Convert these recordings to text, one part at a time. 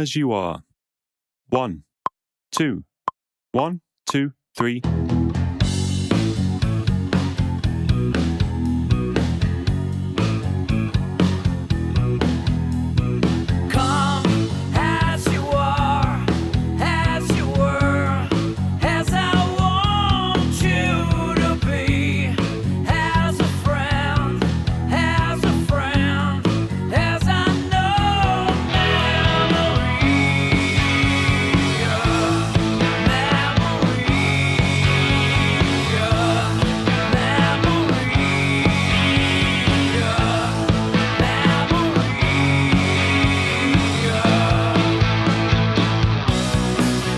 as you are. 1, 2, 1, 2, 3. Come as you are, as you were, as I want you to be, as a friend, as I know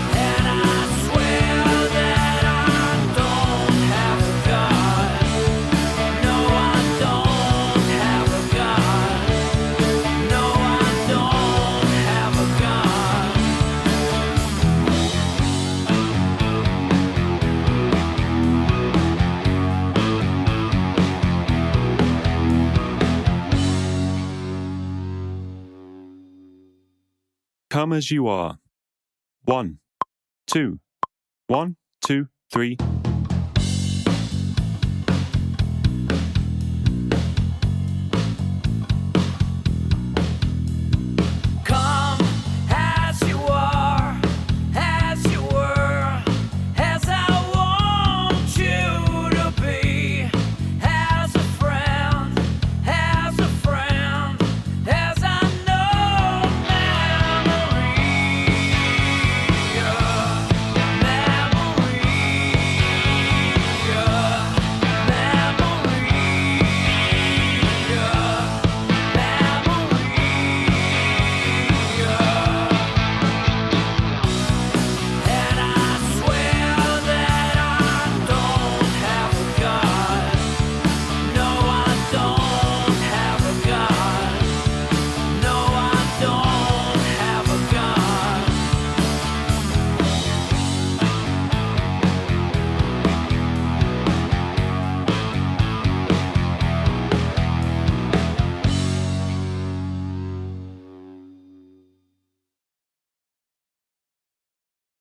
and I swear that I don't have a God. No, I don't have a God. No, I don't have a God. Come as you are. 1, 2, 1, 2, 3.